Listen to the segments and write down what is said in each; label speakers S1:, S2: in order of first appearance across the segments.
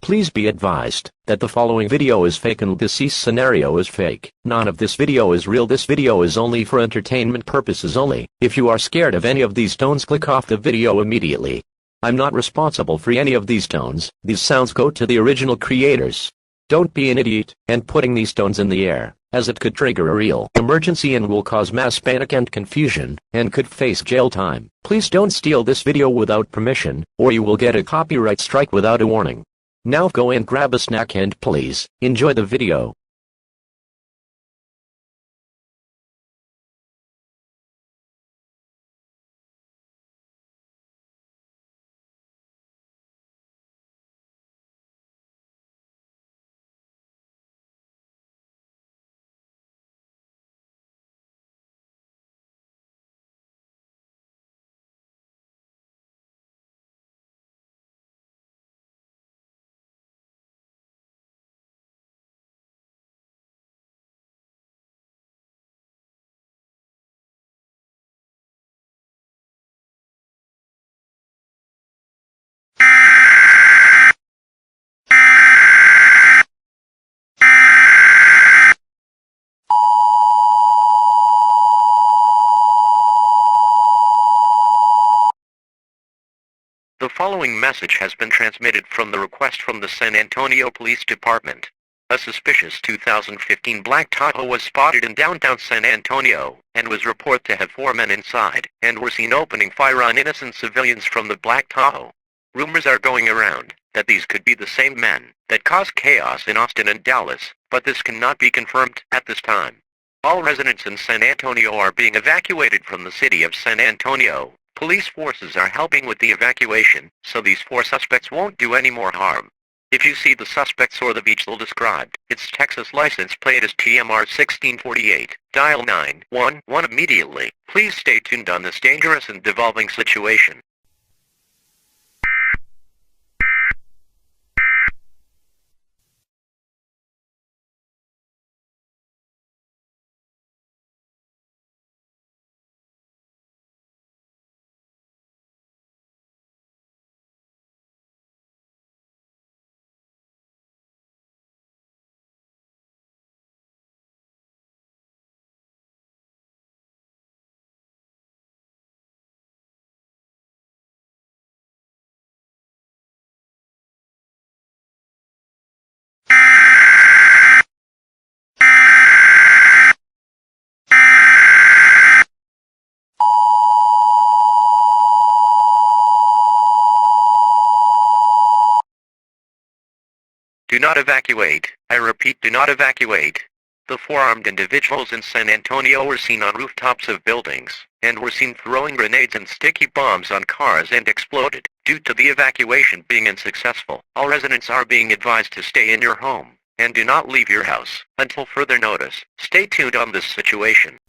S1: Please be advised that the following video is fake and deceased scenario is fake. None of this video is real. This video is only for entertainment purposes only. If you are scared of any of these tones, click off the video immediately. I'm not responsible for any of these tones. These sounds go to the original creators. Don't be an idiot and putting these tones in the air, as it could trigger a real emergency and will cause mass panic and confusion, and could face jail time. Please don't steal this video without permission, or you will get a copyright strike without a warning. Now go and grab a snack and please enjoy the video. The following message has been transmitted from the request from the San Antonio Police Department. A suspicious 2015 black Tahoe was spotted in downtown San Antonio, and was reported to have 4 men inside, and were seen opening fire on innocent civilians from the black Tahoe. Rumors are going around that these could be the same men that caused chaos in Austin and Dallas, but this cannot be confirmed at this time. All residents in San Antonio are being evacuated from the city of San Antonio. Police forces are helping with the evacuation, so these 4 suspects won't do any more harm. If you see the suspects or the vehicle described, its Texas license plate is TMR 1648, dial 911 immediately. Please stay tuned on this dangerous and devolving situation. Do not evacuate. I repeat, do not evacuate. The 4 armed individuals in San Antonio were seen on rooftops of buildings, and were seen throwing grenades and sticky bombs on cars and exploded. Due to the evacuation being unsuccessful, all residents are being advised to stay in your home, and do not leave your house until further notice. Stay tuned on this situation.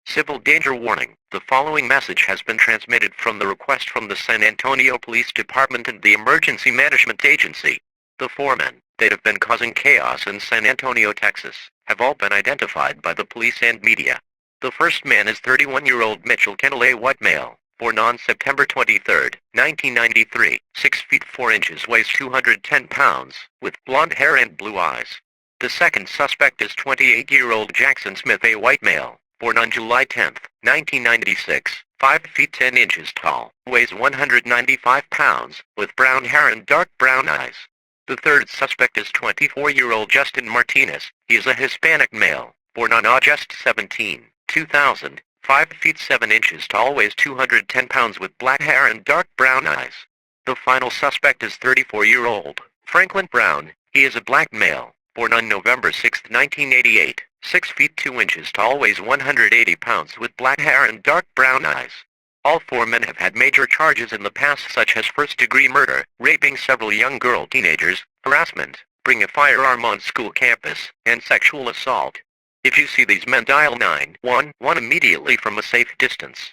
S1: Civil danger warning. The following message has been transmitted from the request from the San Antonio Police Department and the Emergency Management Agency. The 4 men that have been causing chaos in San Antonio, Texas, have all been identified by the police and media. The first man is 31-year-old Mitchell Kendall, a white male, born on September 23, 1993, 6 feet 4 inches, weighs 210 pounds, with blonde hair and blue eyes. The second suspect is 28-year-old Jackson Smith, a white male, born on July 10, 1996, 5 feet 10 inches tall, weighs 195 pounds, with brown hair and dark brown eyes. The third suspect is 24-year-old Justin Martinez. He is a Hispanic male, born on August 17, 2000, 5 feet 7 inches tall, weighs 210 pounds, with black hair and dark brown eyes. The final suspect is 34-year-old Franklin Brown. He is a black male, born on November 6, 1988, 6 feet 2 inches tall, weighs 180 pounds, with black hair and dark brown eyes. All 4 men have had major charges in the past such as first-degree murder, raping several young girl teenagers, harassment, bring a firearm on school campus, and sexual assault. If you see these men, dial 911 immediately from a safe distance.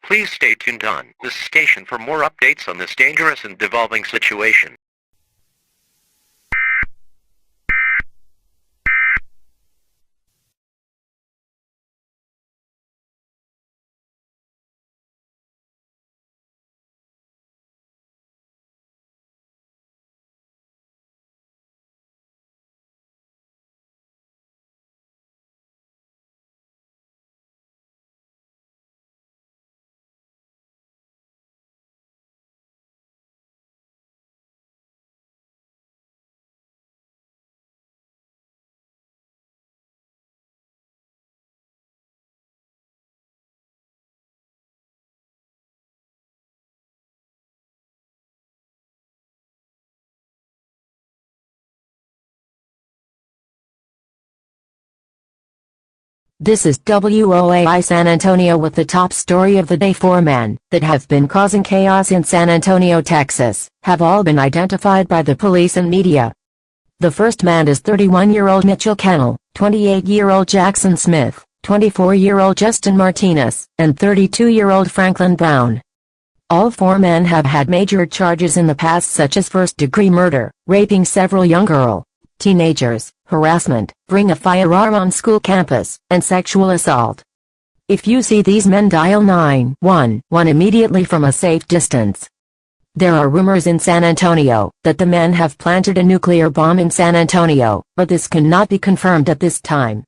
S1: Please stay tuned on this station for more updates on this dangerous and devolving situation.
S2: This is WOAI San Antonio with the top story of the day. 4 men that have been causing chaos in San Antonio, Texas, have all been identified by the police and media. The first man is 31-year-old Mitchell Kennel, 28-year-old Jackson Smith, 24-year-old Justin Martinez, and 32-year-old Franklin Brown. All 4 men have had major charges in the past such as first-degree murder, raping several young teenagers, harassment, bring a firearm on school campus, and sexual assault. If you see these men, dial 911 immediately from a safe distance. There are rumors in San Antonio that the men have planted a nuclear bomb in San Antonio, but this cannot be confirmed at this time.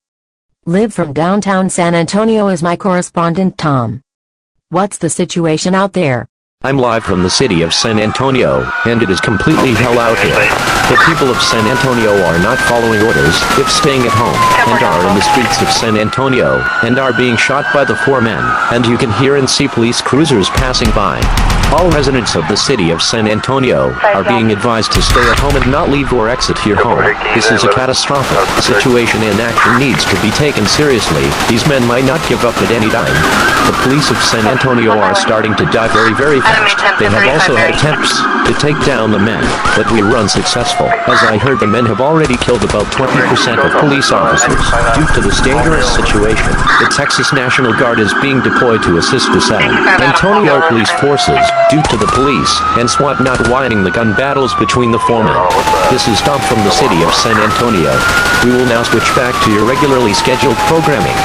S2: Live from downtown San Antonio is my correspondent Tom. What's the situation out there?
S3: I'm live from the city of San Antonio, and it is completely hell out here. The people of San Antonio are not following orders, if staying at home, and are in the streets of San Antonio, and are being shot by the 4 men, and you can hear and see police cruisers passing by. All residents of the city of San Antonio are being advised to stay at home and not leave or exit your home. This is a catastrophic situation and action needs to be taken seriously. These men might not give up at any time. The police of San Antonio are starting to die very fast. They have also had attempts to take down the men, but we were unsuccessful. As I heard, the men have already killed about 20% of police officers. Due to this dangerous situation, the Texas National Guard is being deployed to assist the San Antonio police forces, due to the police and SWAT not winning the gun battles between the 4 men. This is Tom from the city of San Antonio. We will now switch back to your regularly scheduled programming.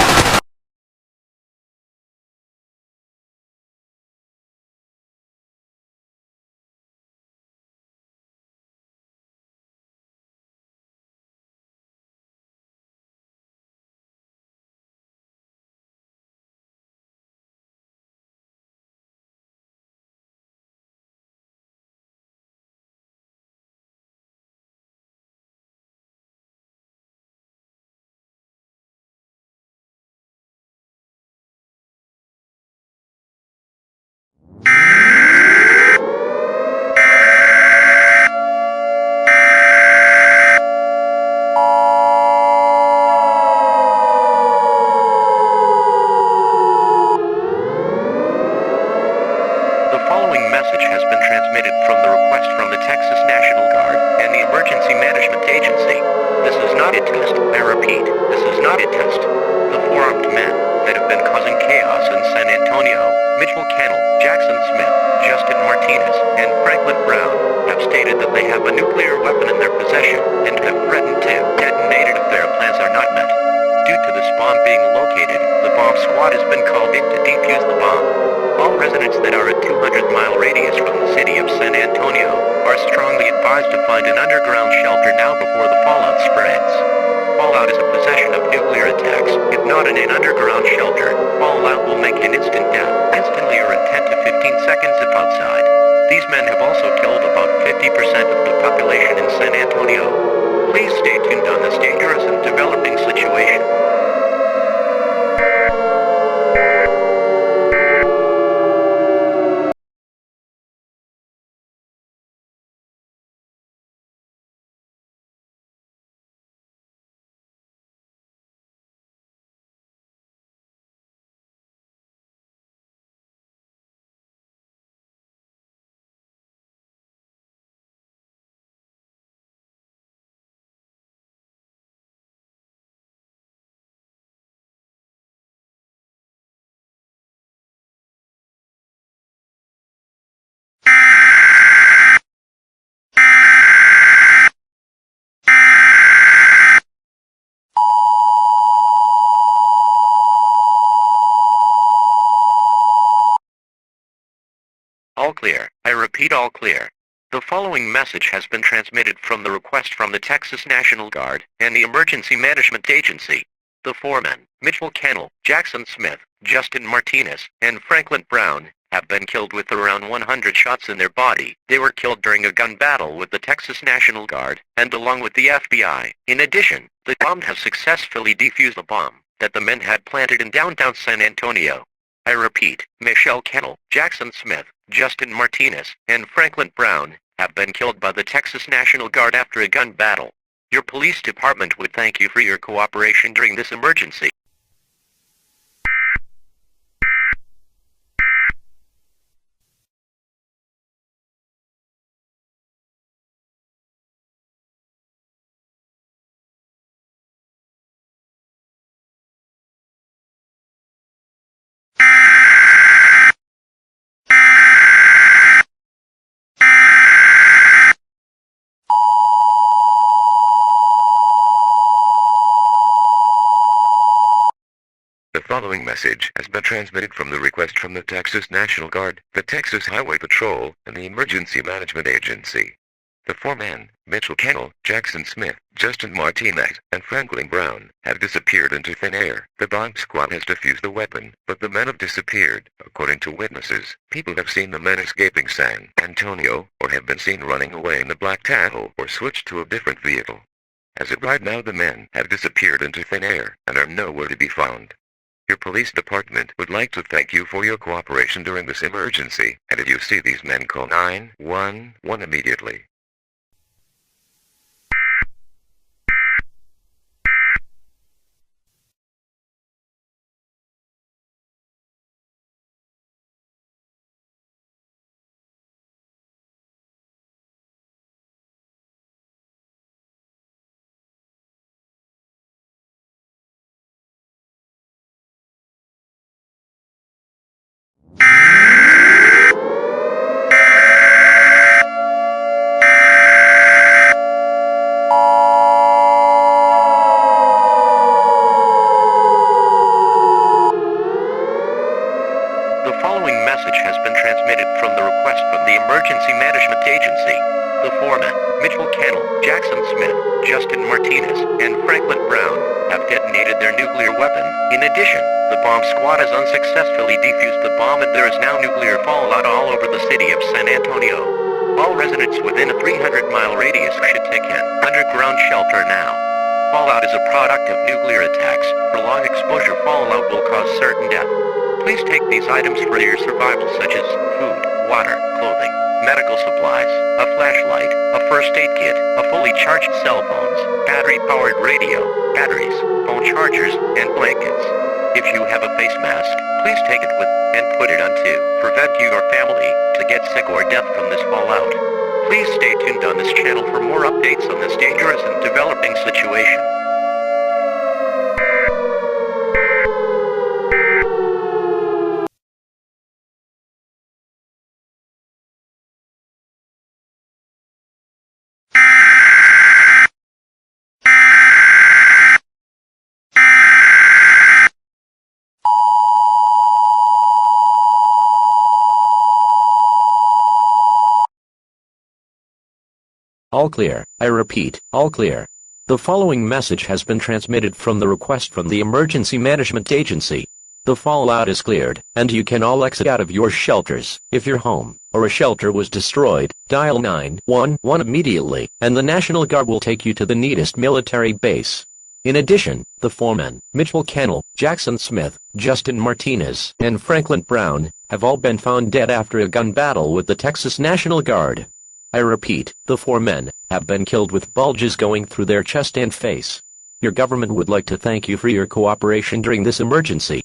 S1: The following message has been transmitted from the request from the Texas National Guard and the Emergency Management Agency. This is not a test. I repeat, this is not a test. The 4 armed men that have been causing chaos in San Antonio, Mitchell Kennel, Jackson Smith, Justin Martinez, and Franklin Brown, have stated that they have a nuclear weapon in their possession and have threatened to detonate it if their plans are not met. Due to this bomb being located, the bomb squad has been called in to defuse the bomb. All residents that are a 200-mile radius from the city of San Antonio are strongly advised to find an underground shelter now before the fallout spreads. Fallout is a possession of nuclear attacks. If not in an underground shelter, fallout will make an instant death, instantly or in 10 to 15 seconds if outside. These men have also killed about 50% of the population in San Antonio. Please stay tuned on this dangerous and developing situation. All clear. I repeat, all clear. The following message has been transmitted from the request from the Texas National Guard and the Emergency Management Agency. The foremen, Mitchell Kennel, Jackson Smith, Justin Martinez, and Franklin Brown, have been killed with around 100 shots in their body. They were killed during a gun battle with the Texas National Guard, and along with the FBI. In addition, the bomb has successfully defused the bomb that the men had planted in downtown San Antonio. I repeat, Michelle Kennel, Jackson Smith, Justin Martinez, and Franklin Brown have been killed by the Texas National Guard after a gun battle. Your police department would thank you for your cooperation during this emergency.
S4: The following message has been transmitted from the request from the Texas National Guard, the Texas Highway Patrol, and the Emergency Management Agency. The four men, Mitchell Kennel, Jackson Smith, Justin Martinez, and Franklin Brown, have disappeared into thin air. The bomb squad has defused the weapon, but the men have disappeared. According to witnesses, people have seen the men escaping San Antonio, or have been seen running away in the black Tahoe, or switched to a different vehicle. As of right now, the men have disappeared into thin air, and are nowhere to be found. Your police department would like to thank you for your cooperation during this emergency, and if you see these men, call 911 immediately.
S1: The following message has been transmitted from the request from the Emergency Management Agency. The foremen, Mitchell Kennel, Jackson Smith, Justin Martinez, and Franklin Brown, have detonated their nuclear weapon. In addition, the bomb squad has unsuccessfully defused the bomb, and there is now nuclear fallout all over the city of San Antonio. All residents within a 300-mile radius should take an underground shelter now. Fallout is a product of nuclear attacks. Prolonged exposure fallout will cause certain death. Please take these items for your survival, such as food, water, clothing, medical supplies, a flashlight, a first aid kit, a fully charged cell phones, battery-powered radio, batteries, phone chargers, and blankets. If you have a face mask, please take it with and put it on to prevent you or family to get sick or death from this fallout. Please stay tuned on this channel for more updates on this dangerous and developing situation.
S3: All clear. I repeat, all clear. The following message has been transmitted from the request from the Emergency Management Agency. The fallout is cleared, and you can all exit out of your shelters. If your home or a shelter was destroyed, dial 911 immediately, and the National Guard will take you to the nearest military base. In addition, the foremen, Mitchell Kennel, Jackson Smith, Justin Martinez, and Franklin Brown, have all been found dead after a gun battle with the Texas National Guard. I repeat, the four men have been killed with bulges going through their chest and face. Your government would like to thank you for your cooperation during this emergency.